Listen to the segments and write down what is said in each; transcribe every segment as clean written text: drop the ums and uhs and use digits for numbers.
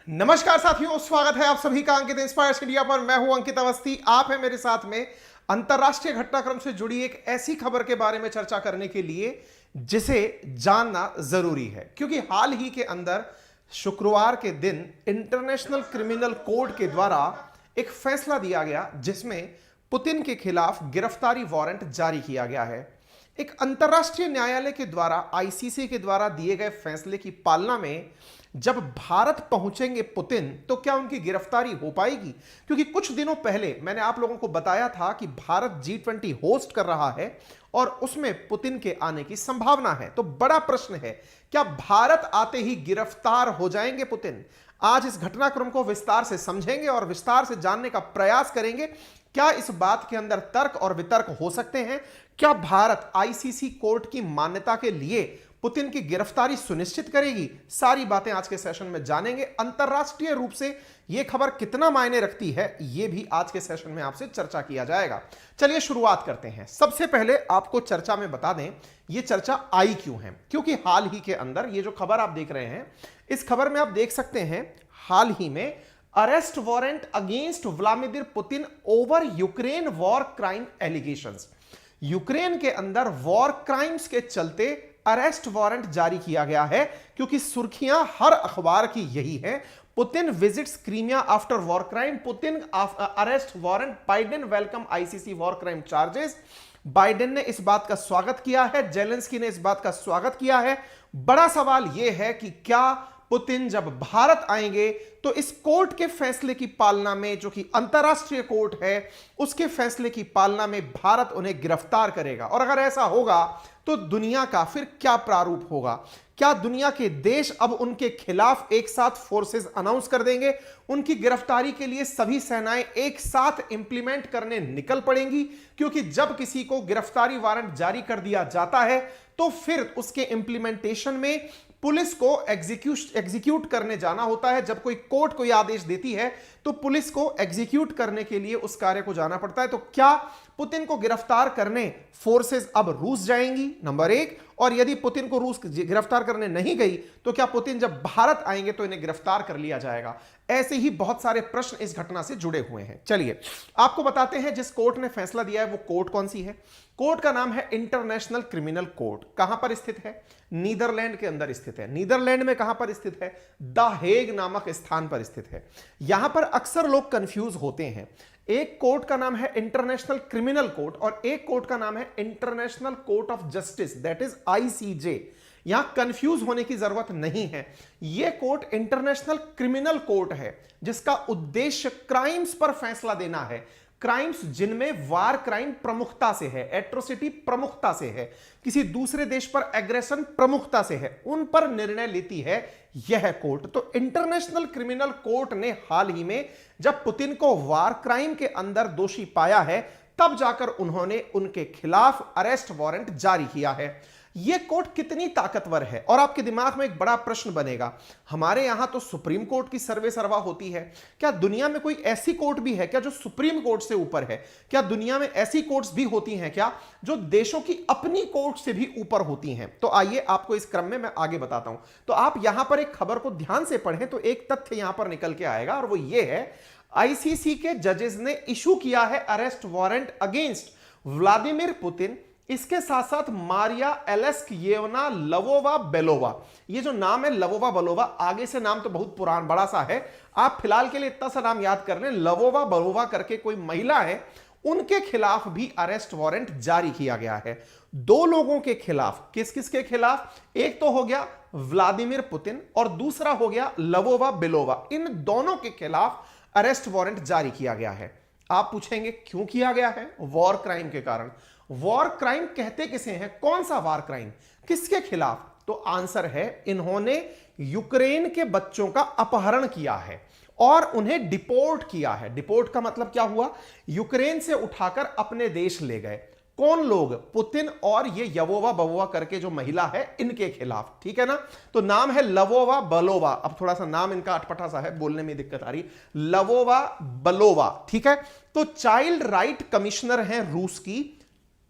नमस्कार साथियों, स्वागत है आप सभी का अंकित इंस्पायर्स इंडिया पर। मैं हूं अंकित अवस्थी। आप हैं मेरे साथ में अंतरराष्ट्रीय घटनाक्रम से जुड़ी एक ऐसी खबर के बारे में चर्चा करने के लिए जिसे जानना जरूरी है, क्योंकि हाल ही के अंदर शुक्रवार के दिन इंटरनेशनल क्रिमिनल कोर्ट के द्वारा एक फैसला दिया गया जिसमें पुतिन के खिलाफ गिरफ्तारी वारंट जारी किया गया है। एक अंतरराष्ट्रीय न्यायालय के द्वारा, आईसीसी के द्वारा दिए गए फैसले की पालना में जब भारत पहुंचेंगे पुतिन, तो क्या उनकी गिरफ्तारी हो पाएगी? क्योंकि कुछ दिनों पहले मैंने आप लोगों को बताया था कि भारत G20 होस्ट कर रहा है और उसमें पुतिन के आने की संभावना है। तो बड़ा प्रश्न है, क्या भारत आते ही गिरफ्तार हो जाएंगे पुतिन? आज इस घटनाक्रम को विस्तार से समझेंगे और विस्तार से जानने का प्रयास करेंगे। क्या इस बात के अंदर तर्क और वितर्क हो सकते हैं? क्या भारत आईसीसी कोर्ट की मान्यता के लिए पुतिन की गिरफ्तारी सुनिश्चित करेगी? सारी बातें आज के सेशन में जानेंगे। अंतरराष्ट्रीय रूप से यह खबर कितना मायने रखती है, यह भी आज के सेशन में आपसे चर्चा किया जाएगा। चलिए शुरुआत करते हैं। सबसे पहले आपको चर्चा में बता दें, यह चर्चा आई क्यों है। क्योंकि हाल ही के अंदर ये जो खबर आप देख रहे हैं, इस खबर में आप देख सकते हैं हाल ही में arrest warrant against Vladimir Putin over Ukraine war crime allegations. Ukraine के अंदर वॉर क्राइम्स के चलते अरेस्ट वारंट जारी किया गया है, क्योंकि सुर्खियां हर अखबार की यही है। Putin visits Crimea after war crime, Putin arrest warrant, Biden welcome ICC war crime charges. Biden ने इस बात का स्वागत किया है, जेलेंस्की ने इस बात का स्वागत किया है। बड़ा सवाल यह है कि क्या पुतिन जब भारत आएंगे तो इस कोर्ट के फैसले की पालना में, जो कि अंतरराष्ट्रीय कोर्ट है, उसके फैसले की पालना में भारत उन्हें गिरफ्तार करेगा? और अगर ऐसा होगा तो दुनिया का फिर क्या प्रारूप होगा? क्या दुनिया के देश अब उनके खिलाफ एक साथ फोर्सेस अनाउंस कर देंगे? उनकी गिरफ्तारी के लिए सभी सेनाएं एक साथ इंप्लीमेंट करने निकल पड़ेंगी? क्योंकि जब किसी को गिरफ्तारी वारंट जारी कर दिया जाता है तो फिर उसके इंप्लीमेंटेशन में पुलिस को एग्जीक्यूट करने जाना होता है। जब कोई कोर्ट कोई आदेश देती है तो पुलिस को एग्जीक्यूट करने के लिए उस कार्य को जाना पड़ता है। तो क्या पुतिन को गिरफ्तार करने फोर्सेस अब रूस जाएंगी? नंबर एक। और यदि पुतिन को रूस गिरफ्तार करने नहीं गई तो क्या पुतिन जब भारत आएंगे तो इन्हें गिरफ्तार कर लिया जाएगा? ऐसे ही बहुत सारे प्रश्न इस घटना से जुड़े हुए हैं। चलिए आपको बताते हैं जिस कोर्ट ने फैसला दिया है वो कोर्ट कौन सी है। कोर्ट का नाम है इंटरनेशनल क्रिमिनल कोर्ट। कहां पर स्थित है? नीदरलैंड के अंदर स्थित है। नीदरलैंड में कहां पर स्थित है? द हेग नामक स्थान पर स्थित है। यहां पर अक्सर लोग कंफ्यूज होते हैं। एक कोर्ट का नाम है इंटरनेशनल क्रिमिनल कोर्ट और एक कोर्ट का नाम है international court of justice, that is ICJ. यहां कंफ्यूज होने की जरूरत नहीं है। यह कोर्ट इंटरनेशनल क्रिमिनल कोर्ट है जिसका उद्देश्य क्राइम्स पर फैसला देना है। क्राइम्स जिनमें वार क्राइम प्रमुखता से है, एट्रोसिटी प्रमुखता से है, किसी दूसरे देश पर एग्रेशन प्रमुखता से है, उन पर निर्णय लेती है यह कोर्ट। तो इंटरनेशनल क्रिमिनल कोर्ट ने हाल ही में जब पुतिन को वार क्राइम के अंदर दोषी पाया है, तब जाकर उन्होंने उनके खिलाफ अरेस्ट वारंट जारी किया है। यह कोर्ट कितनी ताकतवर है? और आपके दिमाग में एक बड़ा प्रश्न बनेगा, हमारे यहां तो सुप्रीम कोर्ट की सर्वे सर्वा होती है, क्या दुनिया में कोई ऐसी कोर्ट भी है क्या जो सुप्रीम कोर्ट से ऊपर है? क्या दुनिया में ऐसी कोर्ट्स भी होती हैं क्या जो देशों की अपनी कोर्ट से भी ऊपर होती हैं? तो आइए आपको इस क्रम में मैं आगे बताता हूं। तो आप यहां पर एक खबर को ध्यान से पढ़ें तो एक तथ्य यहां पर निकल के आएगा, और वो ये है, आईसीसी के जजेस ने इशू किया है arrest warrant against Vladimir Putin. इसके साथ साथ मारिया एलेस्कियेवना लवोवा बेलोवा। ये जो नाम है लवोवा बेलोवा, आगे से नाम तो बहुत पुराना बड़ा सा है, आप फिलहाल के लिए इतना सा नाम याद कर लें, लवोवा बेलोवा करके कोई महिला है, उनके खिलाफ भी अरेस्ट वारंट जारी किया गया है। दो लोगों के खिलाफ। किस किस के खिलाफ? एक तो हो गया व्लादिमीर पुतिन और दूसरा हो गया लवोवा बेलोवा। इन दोनों के खिलाफ अरेस्ट वारंट जारी किया गया है। आप पूछेंगे क्यों किया गया है? वॉर क्राइम के कारण। वॉर क्राइम कहते किसे हैं? कौन सा वॉर क्राइम, किसके खिलाफ? तो आंसर है, इन्होंने यूक्रेन के बच्चों का अपहरण किया है और उन्हें डिपोर्ट किया है। डिपोर्ट का मतलब क्या हुआ? यूक्रेन से उठाकर अपने देश ले गए। कौन लोग? पुतिन और ये यवोवा बवोवा करके जो महिला है, इनके खिलाफ। ठीक है ना? तो नाम है लवोवा बलोवा। अब थोड़ा सा नाम इनका अटपटा सा है, बोलने में दिक्कत आ रही। लवोवा बलोवा, ठीक है। तो चाइल्ड राइट कमिश्नर हैं रूस की।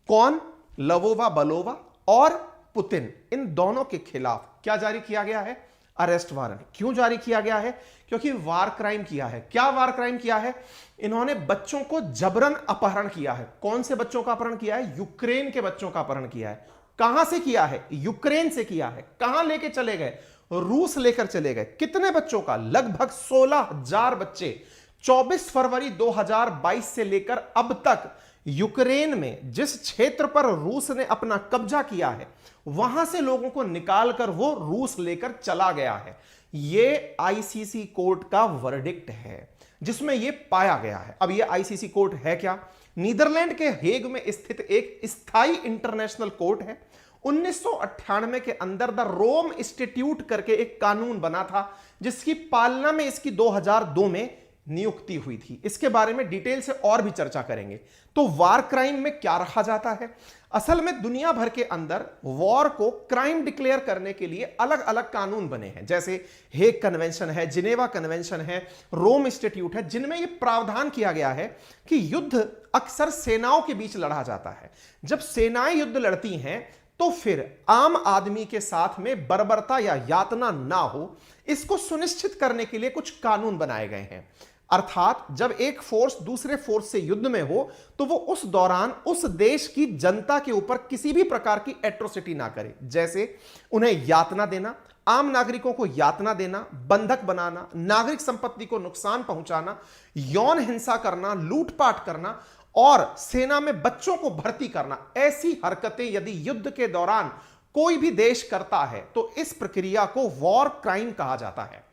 कौन? लवोवा बलोवा और पुतिन। इन दोनों के खिलाफ क्या जारी किया गया है? Arrest warrant. क्यों जारी किया गया है? क्योंकि वार क्राइम किया है। क्या वार क्राइम किया है? इन्होंने बच्चों को जबरन अपहरण किया है। कौन से बच्चों का अपहरण किया है? यूक्रेन के बच्चों का अपहरण किया है। कहां से किया है? यूक्रेन से किया है। कहां लेके चले गए? रूस लेकर चले गए। कितने बच्चों का? लगभग 16,000 बच्चे 24 फरवरी 2022 से लेकर अब तक यूक्रेन में जिस क्षेत्र पर रूस ने अपना कब्जा किया है वहां से लोगों को निकालकर वो रूस लेकर चला गया है। ये आईसीसी कोर्ट का वर्डिक्ट है जिसमें ये पाया गया है। अब ये आईसीसी कोर्ट है क्या? नीदरलैंड के हेग में स्थित एक स्थायी इंटरनेशनल कोर्ट है। 1998 के अंदर द रोम इंस्टीट्यूट करके एक कानून बना था जिसकी पालना में इसकी 2002 में नियुक्ति हुई थी। इसके बारे में डिटेल से और भी चर्चा करेंगे। तो वार क्राइम में क्या रखा जाता है? असल में दुनिया भर के अंदर वॉर को क्राइम डिक्लेयर करने के लिए अलग अलग कानून बने हैं, जैसे हेग कन्वेंशन है, जिनेवा कन्वेंशन है, रोम इंस्टीट्यूट है, जिनमें यह प्रावधान किया गया है कि युद्ध अक्सर सेनाओं के बीच लड़ा जाता है। जब सेनाएं युद्ध लड़ती हैं तो फिर आम आदमी के साथ में बर्बरता या यातना ना हो, इसको सुनिश्चित करने के लिए कुछ कानून बनाए गए हैं। अर्थात जब एक फोर्स दूसरे फोर्स से युद्ध में हो तो वो उस दौरान उस देश की जनता के ऊपर किसी भी प्रकार की एट्रोसिटी ना करे, जैसे उन्हें यातना देना, आम नागरिकों को यातना देना, बंधक बनाना, नागरिक संपत्ति को नुकसान पहुंचाना, यौन हिंसा करना, लूटपाट करना और सेना में बच्चों को भर्ती करना। ऐसी हरकतें यदि युद्ध के दौरान कोई भी देश करता है तो इस प्रक्रिया को वॉर क्राइम कहा जाता है।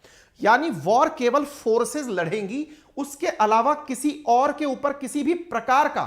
यानी वॉर केवल फोर्सेस लड़ेंगी, उसके अलावा किसी और के ऊपर किसी भी प्रकार का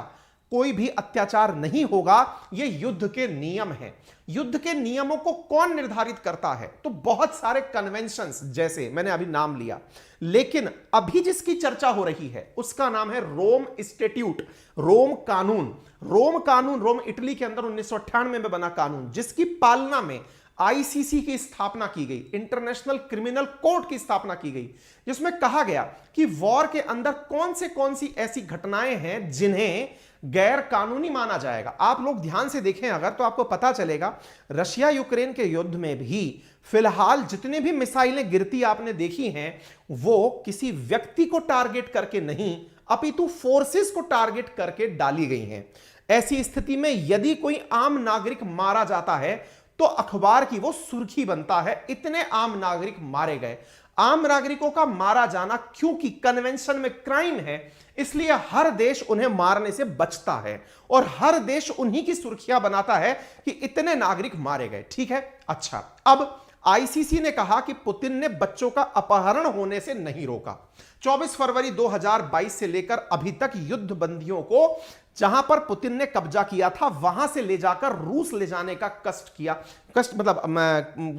कोई भी अत्याचार नहीं होगा। यह युद्ध के नियम हैं। युद्ध के नियमों को कौन निर्धारित करता है? तो बहुत सारे कन्वेंशंस, जैसे मैंने अभी नाम लिया, लेकिन अभी जिसकी चर्चा हो रही है उसका नाम है रोम इंस्टीट्यूट, रोम कानून। रोम कानून रोम इटली के अंदर 1998 में बना कानून, जिसकी पालना में आईसीसी की स्थापना की गई, इंटरनेशनल क्रिमिनल कोर्ट की स्थापना की गई, जिसमें कहा गया कि वॉर के अंदर कौन सी ऐसी घटनाएं हैं जिन्हें गैर कानूनी माना जाएगा। आप लोग ध्यान से देखें अगर तो आपको पता चलेगा रशिया यूक्रेन के युद्ध में भी फिलहाल जितने भी मिसाइलें गिरती आपने देखी हैं वो किसी व्यक्ति को टारगेट करके नहीं अपितु फोर्सेस को टारगेट करके डाली गई हैं। ऐसी स्थिति में यदि कोई आम नागरिक मारा जाता है तो अखबार की वो सुर्खी बनता है, इतने आम नागरिक मारे गए। आम नागरिकों का मारा जाना क्योंकि कन्वेंशन में क्राइम है, इसलिए हर देश उन्हें मारने से बचता है और हर देश उन्हीं की सुर्खियां बनाता है कि इतने नागरिक मारे गए। ठीक है, अच्छा, अब आईसीसी ने कहा कि पुतिन ने बच्चों का अपहरण होने से नहीं रोका। 24 फरवरी 2022 से लेकर अभी तक युद्ध बंदियों को जहां पर पुतिन ने कब्जा किया था वहां से ले जाकर रूस ले जाने का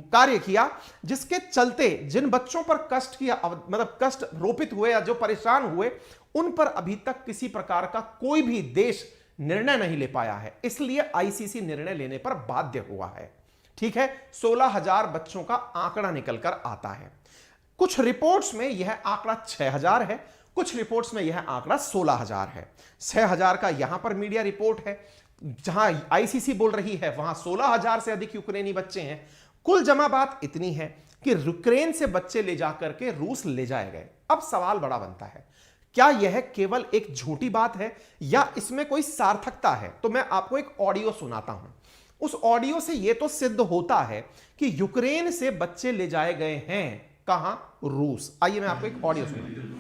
कार्य किया, जिसके चलते जिन बच्चों पर कष्ट किया कष्ट रोपित हुए या जो परेशान हुए उन पर अभी तक किसी प्रकार का कोई भी देश निर्णय नहीं ले पाया है। इसलिए आईसीसी निर्णय लेने पर बाध्य हुआ है। ठीक है, 16,000 बच्चों का आंकड़ा निकलकर आता है। कुछ रिपोर्ट्स में यह आंकड़ा 6,000 है, कुछ रिपोर्ट्स में यह आंकड़ा 16,000 है। 6,000 का यहां पर मीडिया रिपोर्ट है, जहां आईसीसी बोल रही है वहां 16,000 से अधिक यूक्रेनी बच्चे हैं। कुल जमा बात इतनी है कि यूक्रेन से बच्चे ले जाकर के रूस ले जाए गए। अब सवाल बड़ा बनता है, क्या यह केवल एक झूठी बात है या इसमें कोई सार्थकता है? तो मैं आपको एक ऑडियो सुनाता हूं। उस ऑडियो से यह तो सिद्ध होता है कि यूक्रेन से बच्चे ले जाए गए हैं। कहां? रूस। आइए मैं आपको एक ऑडियो सुनाता हूं।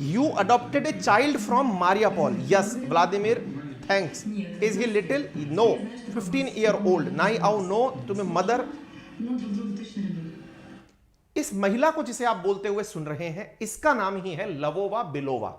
You adopted a child from Mariupol. Yes, Vladimir, thanks. Is he little? No, 15-year-old. Now know तुम्हें mother. इस महिला को जिसे आप बोलते हुए सुन रहे हैं इसका नाम ही है लवोवा बिलोवा।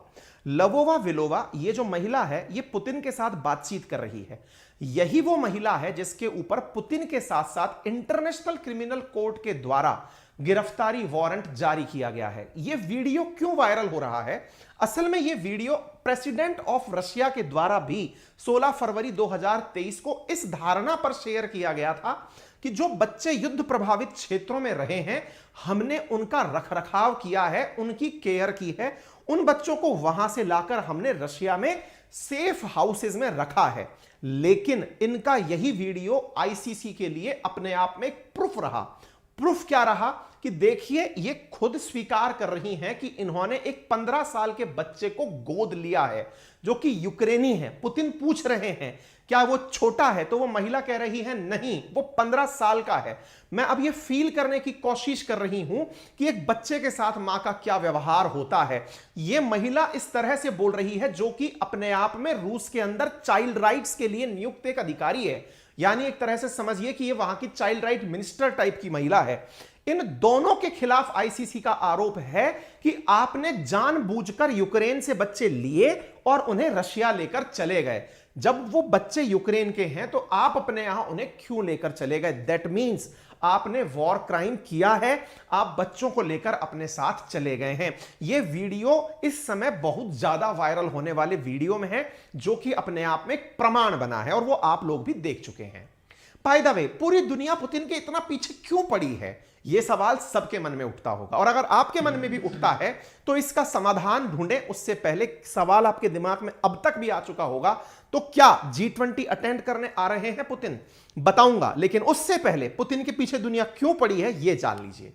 लवोवा विलोवा ये जो महिला है ये पुतिन के साथ बातचीत कर रही है। यही वो महिला है जिसके ऊपर पुतिन के साथ साथ इंटरनेशनल क्रिमिनल कोर्ट के द्वारा गिरफ्तारी वारंट जारी किया गया है। यह वीडियो क्यों वायरल हो रहा है? असल में यह वीडियो प्रेसिडेंट ऑफ रशिया के द्वारा भी 16 फरवरी 2023 को इस धारणा पर शेयर किया गया था कि जो बच्चे युद्ध प्रभावित क्षेत्रों में रहे हैं, हमने उनका रखरखाव किया है, उनकी केयर की है, उन बच्चों को वहां से लाकर हमने रशिया में सेफ हाउसेज में रखा है। लेकिन इनका यही वीडियो आईसीसी के लिए अपने आप में एक प्रूफ रहा। प्रूफ क्या रहा कि देखिए, ये खुद स्वीकार कर रही हैं कि इन्होंने एक 15 साल के बच्चे को गोद लिया है जो कि यूक्रेनी है। पुतिन पूछ रहे हैं क्या वो छोटा है, तो वो महिला कह रही है नहीं, वो 15 साल का है। मैं अब ये फील करने की कोशिश कर रही हूं कि एक बच्चे के साथ मां का क्या व्यवहार होता है। ये महिला इस तरह से बोल रही है जो कि अपने आप में रूस के अंदर चाइल्ड राइट्स के लिए नियुक्त एक अधिकारी है, यानी एक तरह से समझिए कि ये वहां की चाइल्ड राइट मिनिस्टर टाइप की महिला है। इन दोनों के खिलाफ आईसीसी का आरोप है कि आपने जानबूझकर यूक्रेन से बच्चे लिए और उन्हें रशिया लेकर चले गए। जब वो बच्चे यूक्रेन के हैं तो आप अपने यहां उन्हें क्यों लेकर चले गए? दैट मीन्स आपने वॉर क्राइम किया है, आप बच्चों को लेकर अपने साथ चले गए हैं। यह वीडियो इस समय बहुत ज्यादा वायरल होने वाले वीडियो में है, जो कि अपने आप में एक प्रमाण बना है और वो आप लोग भी देख चुके हैं। बाय द वे, पूरी दुनिया पुतिन के इतना पीछे क्यों पड़ी है, यह सवाल सबके मन में उठता होगा। और अगर आपके मन में भी उठता है तो इसका समाधान ढूंढें। उससे पहले सवाल आपके दिमाग में अब तक भी आ चुका होगा, तो क्या G20 अटेंड करने आ रहे हैं पुतिन? बताऊंगा, लेकिन उससे पहले पुतिन के पीछे दुनिया क्यों पड़ी है यह जान लीजिए।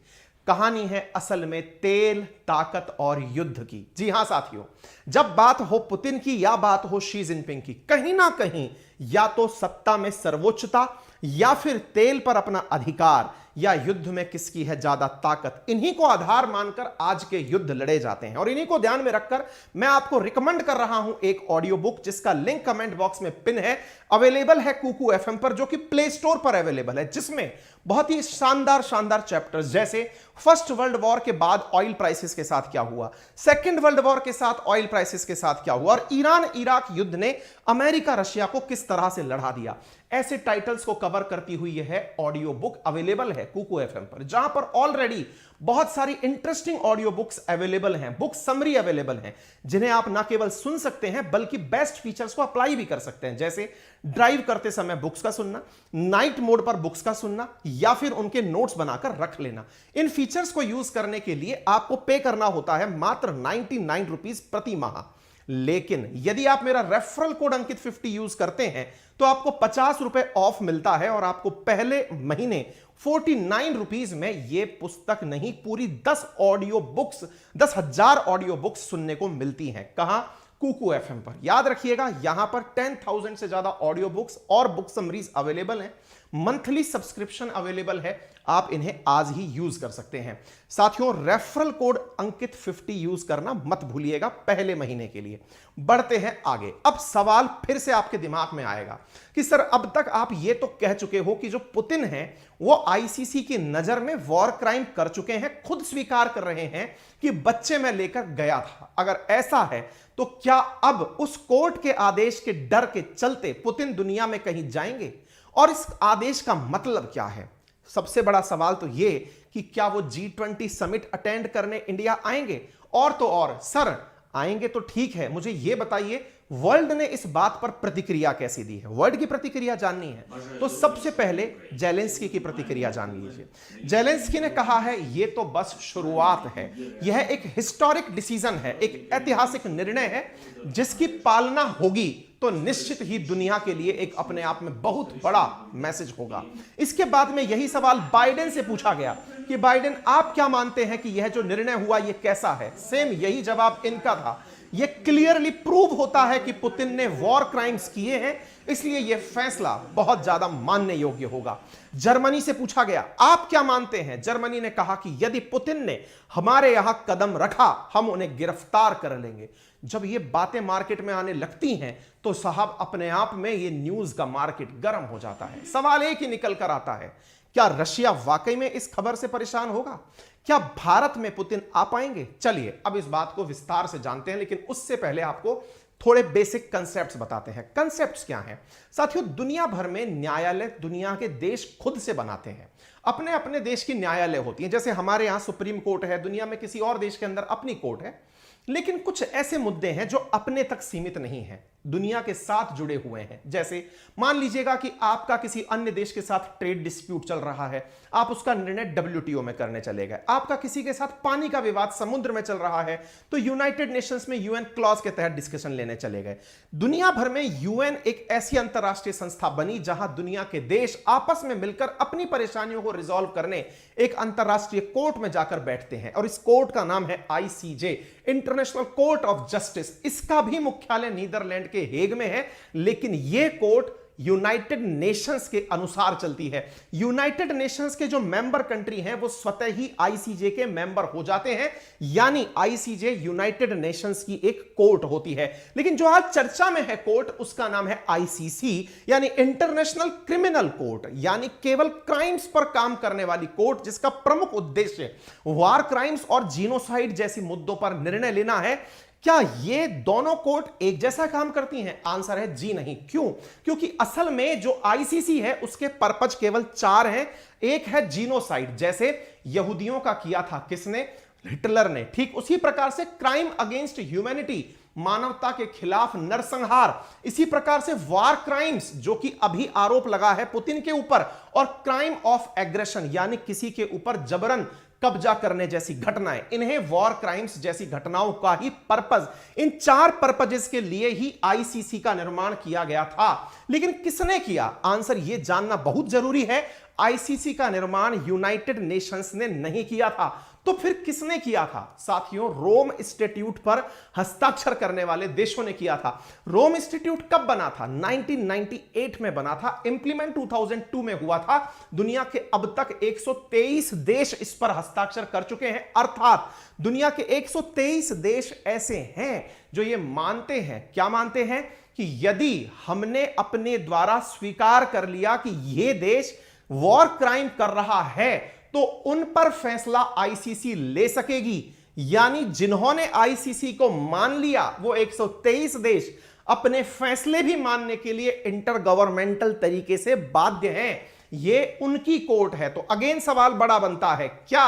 कहानी है असल में तेल, ताकत और युद्ध की। जी हां साथियों, जब बात हो पुतिन की या बात हो शी जिनपिंग की, कहीं ना कहीं या तो सत्ता में सर्वोच्चता या फिर तेल पर अपना अधिकार या युद्ध में किसकी है ज्यादा ताकत, इन्हीं को आधार मानकर आज के युद्ध लड़े जाते हैं। और इन्हीं को ध्यान में रखकर मैं आपको रिकमेंड कर रहा हूं एक ऑडियो बुक जिसका लिंक कमेंट बॉक्स में पिन है। अवेलेबल है कुकू एफएम पर, जो कि प्ले स्टोर पर अवेलेबल है, जिसमें बहुत ही शानदार शानदार चैप्टर्स जैसे फर्स्ट वर्ल्ड वॉर के बाद ऑयल प्राइसेस के साथ क्या हुआ, सेकेंड वर्ल्ड वॉर के साथ ऑयल प्राइसेस के साथ क्या हुआ, और ईरान इराक युद्ध ने अमेरिका रशिया को किस तरह से लड़ा दिया, ऐसे टाइटल्स को कवर करती हुई यह ऑडियो बुक अवेलेबल है कुकू एफएम पर, जहां पर ऑलरेडी बहुत सारी इंटरेस्टिंग ऑडियो बुक्स अवेलेबल हैं, बुक समरी अवेलेबल हैं, जिन्हें आप ना केवल सुन सकते हैं बल्कि बेस्ट फीचर्स को अप्लाई भी कर सकते हैं, जैसे ड्राइव करते समय बुक्स का सुनना, नाइट मोड पर बुक्स का सुनना, या फिर उनके नोट्स बनाकर रख लेना। इन फीचर्स को यूज करने के लिए आपको पे करना होता है मात्र 99 रुपीज प्रति माह। लेकिन यदि आप मेरा रेफरल कोड अंकित 50 यूज करते हैं तो आपको 50 रुपए ऑफ मिलता है और आपको पहले महीने 49 रुपीज में यह पुस्तक नहीं, पूरी 10,000 ऑडियो बुक्स सुनने को मिलती हैं। कहां? कुकू एफएम पर। याद रखिएगा, यहां पर 10,000 से ज्यादा ऑडियो बुक्स और बुक समरीज अवेलेबल हैं। मंथली सब्सक्रिप्शन अवेलेबल है, आप इन्हें आज ही यूज कर सकते हैं। साथियों, रेफरल कोड अंकित 50 यूज करना मत भूलिएगा पहले महीने के लिए। बढ़ते हैं आगे। अब सवाल फिर से आपके दिमाग में आएगा कि सर, अब तक आप ये तो कह चुके हो कि जो पुतिन है वो आईसीसी की नजर में वॉर क्राइम कर चुके हैं, खुद स्वीकार कर रहे हैं कि बच्चे मैं लेकर गया था। अगर ऐसा है तो क्या अब उस कोर्ट के आदेश के डर के चलते पुतिन दुनिया में कहीं जाएंगे? और इस आदेश का मतलब क्या है? सबसे बड़ा सवाल तो यह कि क्या वो G20 समिट अटेंड करने इंडिया आएंगे? और तो और सर, आएंगे तो ठीक है, मुझे यह बताइए वर्ल्ड ने इस बात पर प्रतिक्रिया कैसी दी है? वर्ल्ड की प्रतिक्रिया जाननी है तो सबसे पहले जेलेंस्की की प्रतिक्रिया जान लीजिए। जेलेंस्की ने कहा है यह तो बस शुरुआत है, यह एक हिस्टोरिक डिसीजन है, एक ऐतिहासिक निर्णय है जिसकी पालना होगी तो निश्चित ही दुनिया के लिए एक अपने आप में बहुत बड़ा मैसेज होगा। इसके बाद में यही सवाल बाइडेन से पूछा गया कि बाइडेन, आप क्या मानते हैं कि यह जो निर्णय हुआ यह कैसा है? सेम यही जवाब इनका था। यह क्लियरली प्रूव होता है कि पुतिन ने वॉर क्राइम्स किए हैं, इसलिए यह फैसला बहुत ज्यादा मानने योग्य होगा। जर्मनी से पूछा गया, आप क्या मानते हैं? जर्मनी ने कहा कि यदि पुतिन ने हमारे यहां कदम रखा, हम उन्हें गिरफ्तार कर लेंगे। जब ये बातें मार्केट में आने लगती हैं तो साहब अपने आप में ये न्यूज का मार्केट गर्म हो जाता है। सवाल एक ही निकल कर आता है, क्या रशिया वाकई में इस खबर से परेशान होगा? क्या भारत में पुतिन आ पाएंगे? चलिए अब इस बात को विस्तार से जानते हैं, लेकिन उससे पहले आपको थोड़े बेसिक कंसेप्ट्स बताते हैं। कंसेप्ट्स क्या हैं साथियों? दुनिया भर में न्यायालय दुनिया के देश खुद से बनाते हैं। अपने अपने देश की न्यायालय होती है, जैसे हमारे यहां सुप्रीम कोर्ट है, दुनिया में किसी और देश के अंदर अपनी कोर्ट है। लेकिन कुछ ऐसे मुद्दे हैं जो अपने तक सीमित नहीं हैं, दुनिया के साथ जुड़े हुए हैं। जैसे मान लीजिएगा कि आपका किसी अन्य देश के साथ ट्रेड डिस्प्यूट चल रहा है, आप उसका निर्णय WTO में करने चले गए। आपका किसी के साथ पानी का विवाद समुद्र में चल रहा है तो यूनाइटेड नेशंस में UN क्लॉज के तहत डिस्कशन लेने चले गए। दुनिया भर में UN एक ऐसी अंतरराष्ट्रीय संस्था बनी जहां दुनिया के देश आपस में मिलकर अपनी परेशानियों को रिजॉल्व करने एक अंतरराष्ट्रीय कोर्ट में जाकर बैठते हैं, और इस कोर्ट का नाम है ICJ, international court of justice. इसका भी मुख्यालय नीदरलैंड के हेग में है, लेकिन यह कोर्ट यूनाइटेड नेशंस के अनुसार चलती है। यूनाइटेड नेशंस के जो मेंबर कंट्री हैं वो स्वतः ही ICJ के मेंबर हो जाते हैं, यानी ICJ यूनाइटेड नेशंस की एक कोर्ट होती है। लेकिन जो आज चर्चा में है कोर्ट, उसका नाम है ICC, यानी इंटरनेशनल क्रिमिनल कोर्ट, यानी केवल क्राइम्स पर काम करने वाली कोर्ट, जिसका प्रमुख उद्देश्य वार क्राइम्स और जीनोसाइड जैसी मुद्दों पर निर्णय लेना है। क्या ये दोनों कोर्ट एक जैसा काम करती हैं? आंसर है जी नहीं। क्यों? क्योंकि असल में जो ICC है उसके पर्पज केवल 4 हैं। एक है जीनोसाइड, जैसे यहूदियों का किया था किसने? हिटलर ने। ठीक उसी प्रकार से क्राइम अगेंस्ट ह्यूमैनिटी, मानवता के खिलाफ नरसंहार। इसी प्रकार से वार क्राइम्स, जो कि अभी आरोप लगा है पुतिन के ऊपर, और क्राइम ऑफ एग्रेशन, यानी किसी के ऊपर जबरन कब्जा करने जैसी घटनाएं, इन्हें वॉर क्राइम्स जैसी घटनाओं का ही पर्पस, इन 4 पर्पजेस के लिए ही ICC का निर्माण किया गया था। लेकिन किसने किया? आंसर यह जानना बहुत जरूरी है। ICC का निर्माण यूनाइटेड नेशंस ने नहीं किया था, तो फिर किसने किया था? साथियों, रोम इंस्टीट्यूट पर हस्ताक्षर करने वाले देशों ने किया था। रोम इंस्टीट्यूट कब बना था? 1998 में बना था, इंप्लीमेंट 2002 में हुआ था। दुनिया के अब तक 123 देश इस पर हस्ताक्षर कर चुके हैं, अर्थात दुनिया के 123 देश ऐसे हैं जो ये मानते हैं। क्या मानते हैं? कि यदि हमने अपने द्वारा स्वीकार कर लिया कि यह देश वॉर क्राइम कर रहा है तो उन पर फैसला ICC ले सकेगी। यानी जिन्होंने ICC को मान लिया वो 123 देश अपने फैसले भी मानने के लिए इंटर गवर्नमेंटल तरीके से बाध्य हैं। ये उनकी कोर्ट है। तो अगेन सवाल बड़ा बनता है, क्या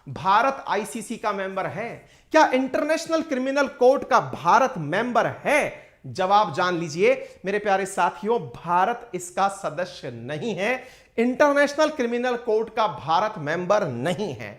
भारत ICC का मेंबर है? क्या इंटरनेशनल क्रिमिनल कोर्ट का भारत मेंबर है? जवाब जान लीजिए मेरे प्यारे साथियों, भारत इसका सदस्य नहीं है। इंटरनेशनल क्रिमिनल कोर्ट का भारत मेंबर नहीं है।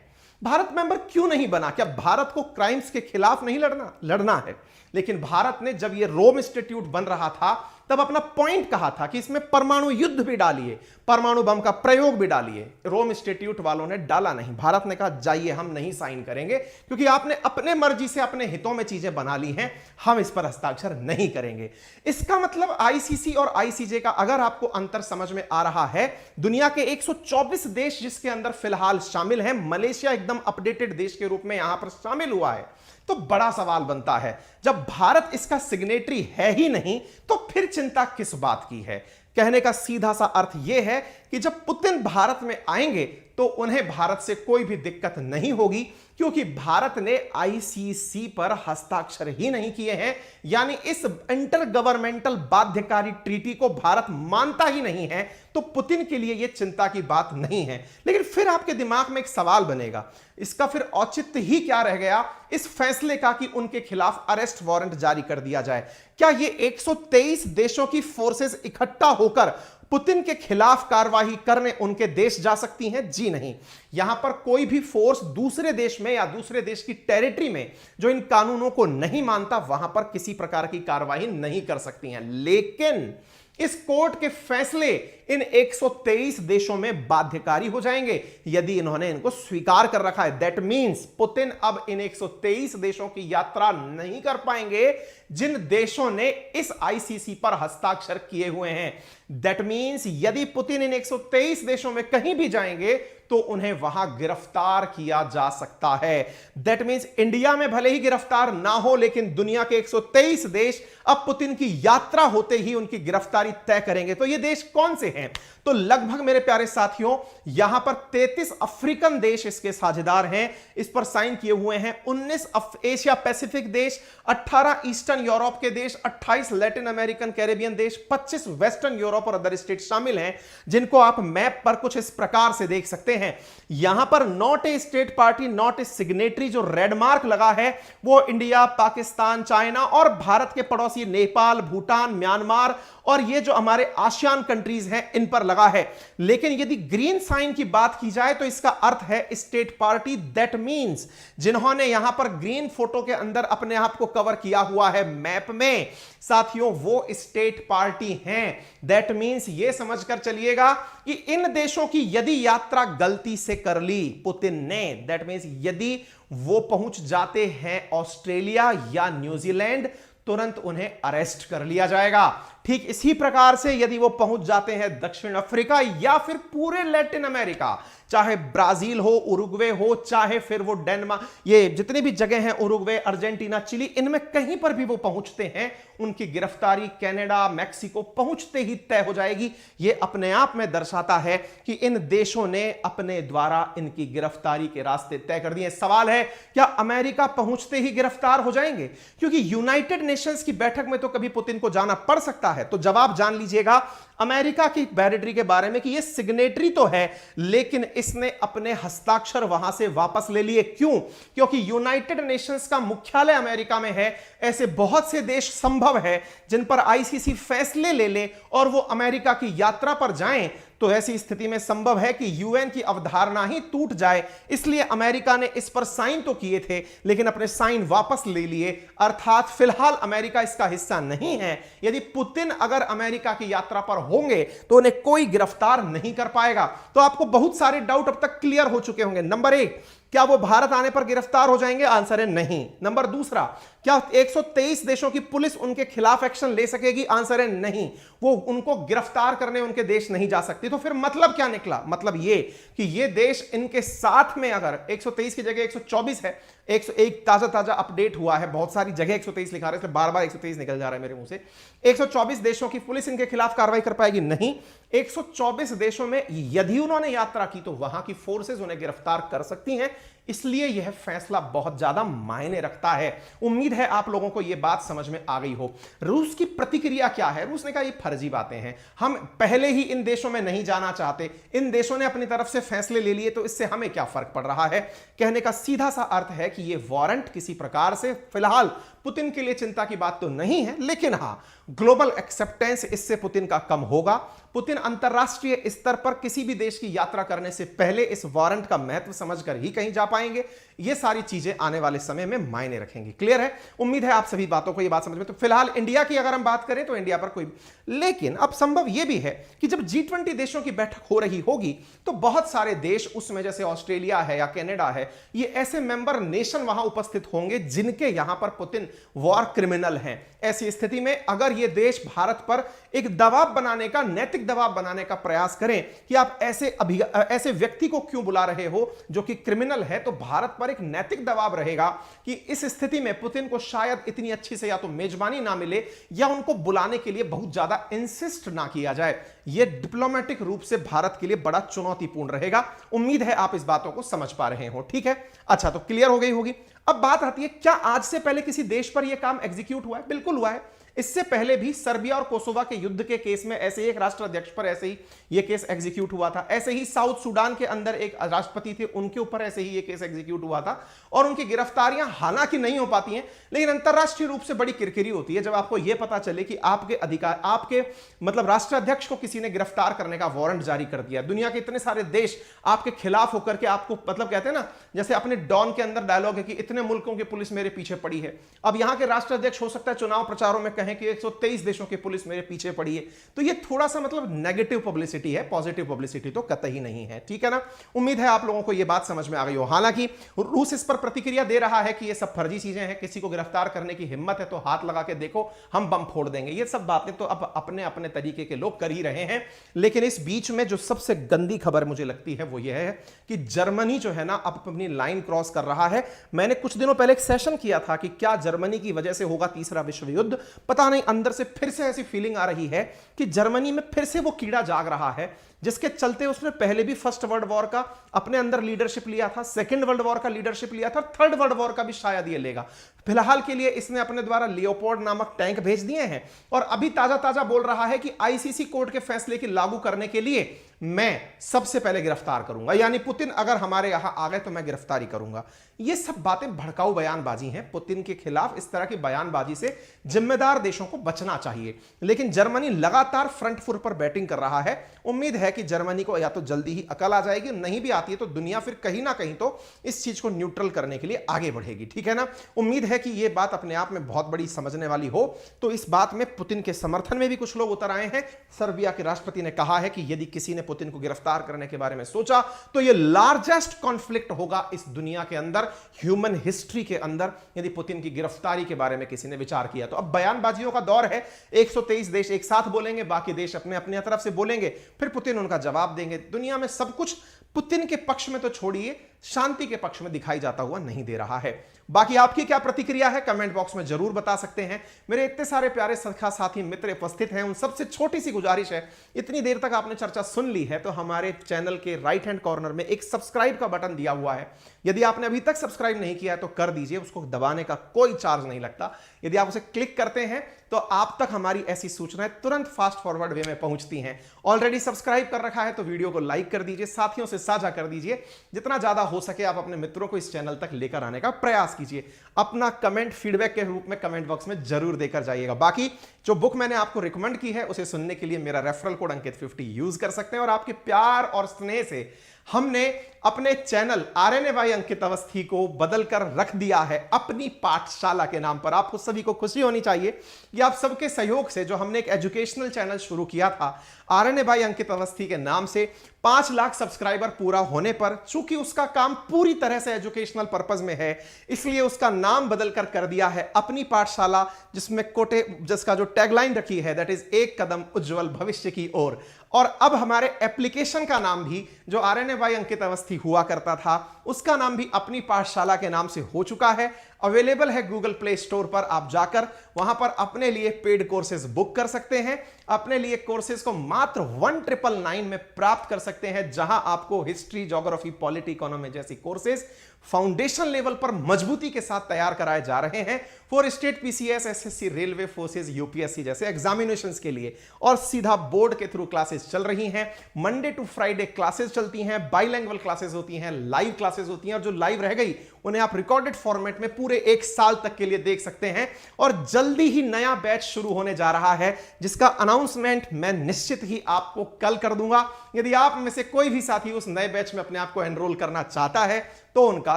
भारत मेंबर क्यों नहीं बना? क्या भारत को क्राइम्स के खिलाफ नहीं लड़ना है? लेकिन भारत ने जब यह रोम इंस्टीट्यूट बन रहा था तब अपना पॉइंट कहा था कि इसमें परमाणु युद्ध भी डालिए, परमाणु बम का प्रयोग भी डालिए। रोम इंस्टीट्यूट वालों ने डाला नहीं। भारत ने कहा जाइए, हम नहीं साइन करेंगे क्योंकि आपने अपने मर्जी से अपने हितों में चीजें बना ली हैं, हम इस पर हस्ताक्षर नहीं करेंगे। इसका मतलब ICC और ICJ का अगर आपको अंतर समझ में आ रहा है, दुनिया के 124 देश जिसके अंदर फिलहाल शामिल हैं, मलेशिया एकदम अपडेटेड देश के रूप में यहां पर शामिल हुआ है। तो बड़ा सवाल बनता है, जब भारत इसका सिग्नेटरी है ही नहीं तो फिर चिंता किस बात की है? कहने का सीधा सा अर्थ यह है कि जब पुतिन भारत में आएंगे तो उन्हें भारत से कोई भी दिक्कत नहीं होगी, क्योंकि भारत ने ICC पर हस्ताक्षर ही नहीं किए हैं। यानी इस इंटर गवर्नमेंटल बाध्यकारी ट्रीटी को भारत मानता ही नहीं है, तो पुतिन के लिए यह चिंता की बात नहीं है। लेकिन फिर आपके दिमाग में एक सवाल बनेगा, इसका फिर औचित्य ही क्या रह गया इस फैसले का कि उनके खिलाफ अरेस्ट वारंट जारी कर दिया जाए? क्या ये 123 देशों की फोर्सेस इकट्ठा होकर पुतिन के खिलाफ कार्रवाई करने उनके देश जा सकती हैं? जी नहीं। यहां पर कोई भी फोर्स दूसरे देश में या दूसरे देश की टेरिटरी में जो इन कानूनों को नहीं मानता, वहां पर किसी प्रकार की कार्रवाई नहीं कर सकती हैं। लेकिन इस कोर्ट के फैसले इन 123 देशों में बाध्यकारी हो जाएंगे यदि इन्होंने इनको स्वीकार कर रखा है। दैट मींस पुतिन अब इन 123 देशों की यात्रा नहीं कर पाएंगे जिन देशों ने इस आईसीसी पर हस्ताक्षर किए हुए हैं। दैट मींस यदि पुतिन इन 123 देशों में कहीं भी जाएंगे तो उन्हें वहां गिरफ्तार किया जा सकता है। दैट मींस इंडिया में भले ही गिरफ्तार ना हो, लेकिन दुनिया के 123 देश अब पुतिन की यात्रा होते ही उनकी गिरफ्तारी तय करेंगे। तो ये देश कौन से हैं? तो लगभग मेरे प्यारे साथियों यहां पर 33 अफ्रीकन देश इसके साझेदार हैं, इस पर साइन किए हुए हैं। 19 एशिया पैसिफिक देश, 18 ईस्टर्न यूरोप के देश, 28 लैटिन अमेरिकन कैरेबियन देश, 25 वेस्टर्न यूरोप और अदर स्टेट शामिल हैं, जिनको आप मैप पर कुछ इस प्रकार से देख सकते हैं। यहां पर not a state party, not a signatory, जो रेड मार्क लगा है वो इंडिया, पाकिस्तान, चाइना और भारत के पड़ोसी नेपाल, भूटान, म्यांमार और ये जो हमारे आसियान कंट्रीज हैं इन पर लगा है। लेकिन यदि ग्रीन साइन की बात की जाए तो इसका अर्थ है स्टेट पार्टी। दैट मींस जिन्होंने यहां पर ग्रीन फोटो के अंदर अपने आप को कवर किया हुआ है मैप में, साथियों वो स्टेट पार्टी हैं। दैट मींस ये समझकर चलिएगा कि इन देशों की यदि यात्रा गलती से कर ली पुतिन ने, दैट मींस यदि वो पहुंच जाते हैं ऑस्ट्रेलिया या न्यूजीलैंड, तुरंत उन्हें अरेस्ट कर लिया जाएगा। ठीक इसी प्रकार से यदि वो पहुंच जाते हैं दक्षिण अफ्रीका या फिर पूरे लैटिन अमेरिका, चाहे ब्राजील हो, उरुग्वे हो, चाहे फिर वो डेनमार्क, ये जितनी भी जगह हैं, उरुग्वे, अर्जेंटीना, चिली, इनमें कहीं पर भी वो पहुंचते हैं उनकी गिरफ्तारी कनाडा, मैक्सिको पहुंचते ही तय हो जाएगी। ये अपने आप में दर्शाता है कि इन देशों ने अपने द्वारा इनकी गिरफ्तारी के रास्ते तय कर दिए। सवाल है क्या अमेरिका पहुंचते ही गिरफ्तार हो जाएंगे? क्योंकि यूनाइटेड नेशंस की बैठक में तो कभी पुतिन को जाना पड़ सकता है। तो जवाब जान लीजिएगा अमेरिका की बैरिटरी के बारे में कि ये सिग्नेटरी तो है लेकिन इसने अपने हस्ताक्षर वहां से वापस ले लिए। क्यों? क्योंकि यूनाइटेड नेशंस का मुख्यालय अमेरिका में है। ऐसे बहुत से देश संभव है जिन पर आईसीसी फैसले ले ले और वो अमेरिका की यात्रा पर जाएं, तो ऐसी स्थिति में संभव है कि यूएन की अवधारणा ही टूट जाए। इसलिए अमेरिका ने इस पर साइन तो किए थे लेकिन अपने साइन वापस ले लिए, अर्थात फिलहाल अमेरिका इसका हिस्सा नहीं है। यदि पुतिन अगर अमेरिका की यात्रा पर होंगे तो उन्हें कोई गिरफ्तार नहीं कर पाएगा। तो आपको बहुत सारे डाउट अब तक क्लियर हो चुके होंगे। नंबर 1, क्या वो भारत आने पर गिरफ्तार हो जाएंगे? आंसर है नहीं। नंबर दूसरा, क्या 123 देशों की पुलिस उनके खिलाफ एक्शन ले सकेगी? आंसर है नहीं। वो उनको गिरफ्तार करने उनके देश नहीं जा सकती। तो फिर मतलब क्या निकला? मतलब ये कि ये देश इनके साथ में अगर 123 की जगह 124 है, 101 ताजा अपडेट हुआ है, बहुत सारी जगह 123 लिखा रहा है, इसलिए बार-बार 123 निकल जा रहा है मेरे मुंह से। 124 देशों की पुलिस इनके खिलाफ कार्रवाई कर पाएगी? नहीं। 124 देशों में यदि उन्होंने यात्रा की तो वहां की फोर्सेस उन्हें गिरफ्तार कर सकती हैं। इसलिए यह फैसला बहुत ज्यादा मायने रखता है। उम्मीद है आप लोगों को यह बात समझ में आ गई हो। रूस की प्रतिक्रिया क्या है? रूस ने कहा ये फर्जी बातें हैं, हम पहले ही इन देशों में नहीं जाना चाहते, इन देशों ने अपनी तरफ से फैसले ले लिए तो इससे हमें क्या फर्क पड़ रहा है। कहने का सीधा सा अर्थ है कि यह वारंट किसी प्रकार से फिलहाल पुतिन के लिए चिंता की बात तो नहीं है, लेकिन हां ग्लोबल एक्सेप्टेंस इससे पुतिन का कम होगा। पुतिन अंतरराष्ट्रीय स्तर पर किसी भी देश की यात्रा करने से पहले इस वारंट का महत्व समझकर ही कहीं जा पाएंगे। ये सारी चीजें आने वाले समय में मायने रखेंगी। क्लियर है? उम्मीद है आप सभी बातों को ये बात समझ में। तो फिलहाल इंडिया की अगर हम बात करें तो इंडिया पर कोई, लेकिन अब संभव यह भी है कि जब G20 देशों की बैठक हो रही होगी तो बहुत सारे देश उसमें, जैसे ऑस्ट्रेलिया है या कनाडा है, ये ऐसे मेंबर नेशन वहां उपस्थित होंगे जिनके यहां पर पुतिन वॉर क्रिमिनल हैं। ऐसी स्थिति में अगर ये देश भारत पर एक दबाव बनाने का, नैतिक दबाव बनाने का प्रयास करें कि आप ऐसे व्यक्ति को क्यों बुला रहे हो जो कि क्रिमिनल है, तो भारत पर एक नैतिक दबाव रहेगा कि इस स्थिति में पुतिन को शायद इतनी अच्छी से या तो मेजबानी ना मिले या उनको बुलाने के लिए बहुत ज्यादा इंसिस्ट ना किया जाए। यह डिप्लोमेटिक रूप से भारत के लिए बड़ा चुनौतीपूर्ण रहेगा। उम्मीद है आप इस बातों को समझ पा रहे हो। ठीक है, अच्छा, तो क्लियर हो गई होगी। अब बात आती है, क्या आज से पहले किसी देश पर यह काम एग्जीक्यूट हुआ है? बिल्कुल हुआ है। इससे पहले भी सर्बिया और कोसोवा के युद्ध के केस में ऐसे ही एक राष्ट्राध्यक्ष पर ऐसे ही यह केस एग्जीक्यूट हुआ था। ऐसे ही साउथ सूडान के अंदर एक राष्ट्रपति थे, उनके ऊपर ऐसे ही यह केस एग्जीक्यूट हुआ था और उनकी गिरफ्तारियां हालांकि नहीं हो पाती हैं, लेकिन अंतरराष्ट्रीय रूप से बड़ी किरकिरी होती है जब आपको यह पता चले कि आपके मतलब राष्ट्राध्यक्ष को किसी ने गिरफ्तार करने का वारंट जारी कर दिया। दुनिया के इतने सारे देश आपके खिलाफ होकर के आपको, मतलब कहते हैं ना, जैसे अपने डॉन के अंदर डायलॉग है कि इतने मुल्कों की पुलिस मेरे पीछे पड़ी है। अब यहां के राष्ट्राध्यक्ष हो सकता है चुनाव प्रचारों में कहें कि 123 देशों की पुलिस मेरे पीछे पड़ी है, तो ये थोड़ा सा मतलब नेगेटिव पब्लिसिटी है, पॉजिटिव पब्लिसिटी तो कतई नहीं है। ठीक है ना, उम्मीद है आप लोगों को ये बात समझ में आ गई हो। हालांकि रूस इस पर प्रतिक्रिया दे रहा है कि ये सब फर्जी चीजें हैं, किसी को गिरफ्तार करने की हिम्मत है तो हाथ लगा के देखो, हम बम फोड़ देंगे। ये सब बातें तो अब अपने अपने तरीके के लोग कर ही रहे हैं। लेकिन इस बीच में जो सबसे गंदी खबर मुझे लगती है वो यह है कि जर्मनी जो है ना अब अपनी लाइन क्रॉस कर रहा है। मैंने कुछ दिनों पहले एक सेशन किया था कि क्या जर्मनी की वजह से होगा तीसरा विश्व युद्ध। पता नहीं, अंदर से फिर से ऐसी फीलिंग आ रही है कि जर्मनी में फिर से वो कीड़ा जाग रहा है जिसके चलते उसने पहले भी फर्स्ट वर्ल्ड वॉर का अपने अंदर लीडरशिप लिया था, सेकंड वर्ल्ड वॉर का लीडरशिप लिया था, थर्ड वर्ल्ड वॉर का भी शायद ये लेगा। फिलहाल के लिए इसने अपने द्वारा लियोपोल्ड नामक टैंक भेज दिए हैं और अभी ताजा ताजा बोल रहा है कि आईसीसी कोर्ट के फैसले की लागू करने के लिए मैं सबसे पहले गिरफ्तार करूंगा, यानी पुतिन अगर हमारे यहां आ गए तो मैं गिरफ्तारी करूंगा। ये सब बातें भड़काऊ बयानबाजी हैं। पुतिन के खिलाफ इस तरह की बयानबाजी से जिम्मेदार देशों को बचना चाहिए। लेकिन जर्मनी लगातार फ्रंट फुट पर बैटिंग कर रहा है। उम्मीद है कि जर्मनी को या तो जल्दी ही अकल आ जाएगी, नहीं भी आती है तो दुनिया फिर कहीं ना कहीं तो इस चीज को न्यूट्रल करने के लिए आगे बढ़ेगी। ठीक है ना, उम्मीद है कि यह बात अपने आप में बहुत बड़ी समझने वाली हो। तो इस बात में पुतिन के समर्थन में भी कुछ लोग उतर आए हैं। सर्बिया के राष्ट्रपति ने कहा है कि यदि किसी ने पुतिन को गिरफ्तार करने के बारे में सोचा तो यह लार्जेस्ट कॉन्फ्लिक्ट होगा इस दुनिया के अंदर, ह्यूमन हिस्ट्री के अंदर, यदि पुतिन की गिरफ्तारी के बारे में किसी ने विचार किया तो। अब बयानबाजियों का दौर है, 123 देश एक साथ बोलेंगे, बाकी देश अपने अपने तरफ से बोलेंगे, फिर पुतिन उनका जवाब देंगे। दुनिया में सब कुछ पुतिन के पक्ष में तो छोड़िए, शांति के पक्ष में दिखाई जाता हुआ नहीं दे रहा है। बाकी आपकी क्या प्रतिक्रिया है कमेंट बॉक्स में जरूर बता सकते हैं। मेरे इतने सारे प्यारे सखा साथी मित्र उपस्थित हैं, उन सबसे छोटी सी गुजारिश है, इतनी देर तक आपने चर्चा सुन ली है तो हमारे चैनल के राइट हैंड कॉर्नर में एक सब्सक्राइब का बटन दिया हुआ है। यदि आपने अभी तक सब्सक्राइब नहीं किया है तो कर दीजिए, उसको दबाने का कोई चार्ज नहीं लगता। यदि आप उसे क्लिक करते हैं तो आप तक हमारी ऐसी सूचनाएं तुरंत फास्ट फॉरवर्ड वे में पहुंचती हैं। ऑलरेडी सब्सक्राइब कर रखा है तो वीडियो को लाइक कर दीजिए, साथियों से साझा कर दीजिए, जितना ज्यादा हो सके आप अपने मित्रों को इस चैनल तक लेकर आने का प्रयास कीजिए। अपना कमेंट फीडबैक के रूप में कमेंट बॉक्स में जरूर देकर जाइएगा। बाकी जो बुक मैंने आपको रिकमेंड की है उसे सुनने के लिए मेरा रेफरल कोड अंकित50 यूज कर सकते हैं। और आपके प्यार और स्नेह से हमने अपने चैनल आरएनए बाय अंकित अवस्थी को बदलकर रख दिया है अपनी पाठशाला के नाम पर। आपको सभी को खुशी होनी चाहिए कि आप सबके सहयोग से जो हमने एक एजुकेशनल चैनल शुरू किया था आरएनए बाय अंकित अवस्थी के नाम से, 5 लाख सब्सक्राइबर पूरा होने पर, चूंकि उसका काम पूरी तरह से एजुकेशनल पर्पस में है, इसलिए उसका नाम बदलकर कर दिया है अपनी पाठशाला, जिसका जो टैगलाइन रखी है दैट इज एक कदम उज्जवल भविष्य की ओर। और अब हमारे एप्लीकेशन का नाम भी जो आरएनए बाय अंकित अवस्थी हुआ करता था उसका नाम भी अपनी पाठशाला के नाम से हो चुका है। अवेलेबल है गूगल प्ले स्टोर पर, आप जाकर वहां पर अपने लिए पेड कोर्सेज बुक कर सकते हैं। अपने लिए कोर्सेज को मात्र 1999 में प्राप्त कर सकते हैं, जहां आपको हिस्ट्री, ज्योग्राफी, पॉलिटी, इकोनॉमी जैसी कोर्सेज फाउंडेशन लेवल पर मजबूती के साथ तैयार कराए जा रहे हैं for state PCS, SSC, railway, forces, UPSC जैसे एग्जामिनेशंस के लिए। और सीधा बोर्ड के थ्रू क्लासेस चल रही हैं। मंडे टू फ्राइडे क्लासेस चलती हैं, बाइलैंग्वेज क्लासेस होती हैं, लाइव क्लासेस होती हैं, और जो लाइव रह गई उन्हें आप रिकॉर्डेड फॉर्मेट में पूरे 1 साल तक के लिए देख सकते हैं। और जल्दी ही नया बैच शुरू होने जा रहा है जिसका अनाउंसमेंट मैं निश्चित ही आपको कल कर दूंगा। यदि आप में से कोई भी साथी उस नए बैच में अपने आप को एनरोल करना चाहता है तो उनका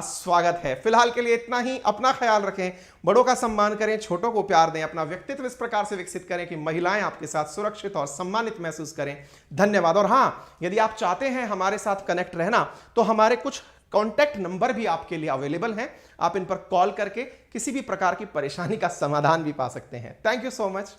स्वागत है। फिलहाल के लिए इतना ही। अपना ख्याल रखें, बड़ों का सम्मान करें, छोटों को प्यार दें, अपना व्यक्तित्व इस प्रकार से विकसित करें कि महिलाएं आपके साथ सुरक्षित और सम्मानित महसूस करें। धन्यवाद। और हां, यदि आप चाहते हैं हमारे साथ कनेक्ट रहना तो हमारे कुछ कॉन्टैक्ट नंबर भी आपके लिए अवेलेबल हैं। आप इन पर कॉल करके किसी भी प्रकार की परेशानी का समाधान भी पा सकते हैं। Thank you so much.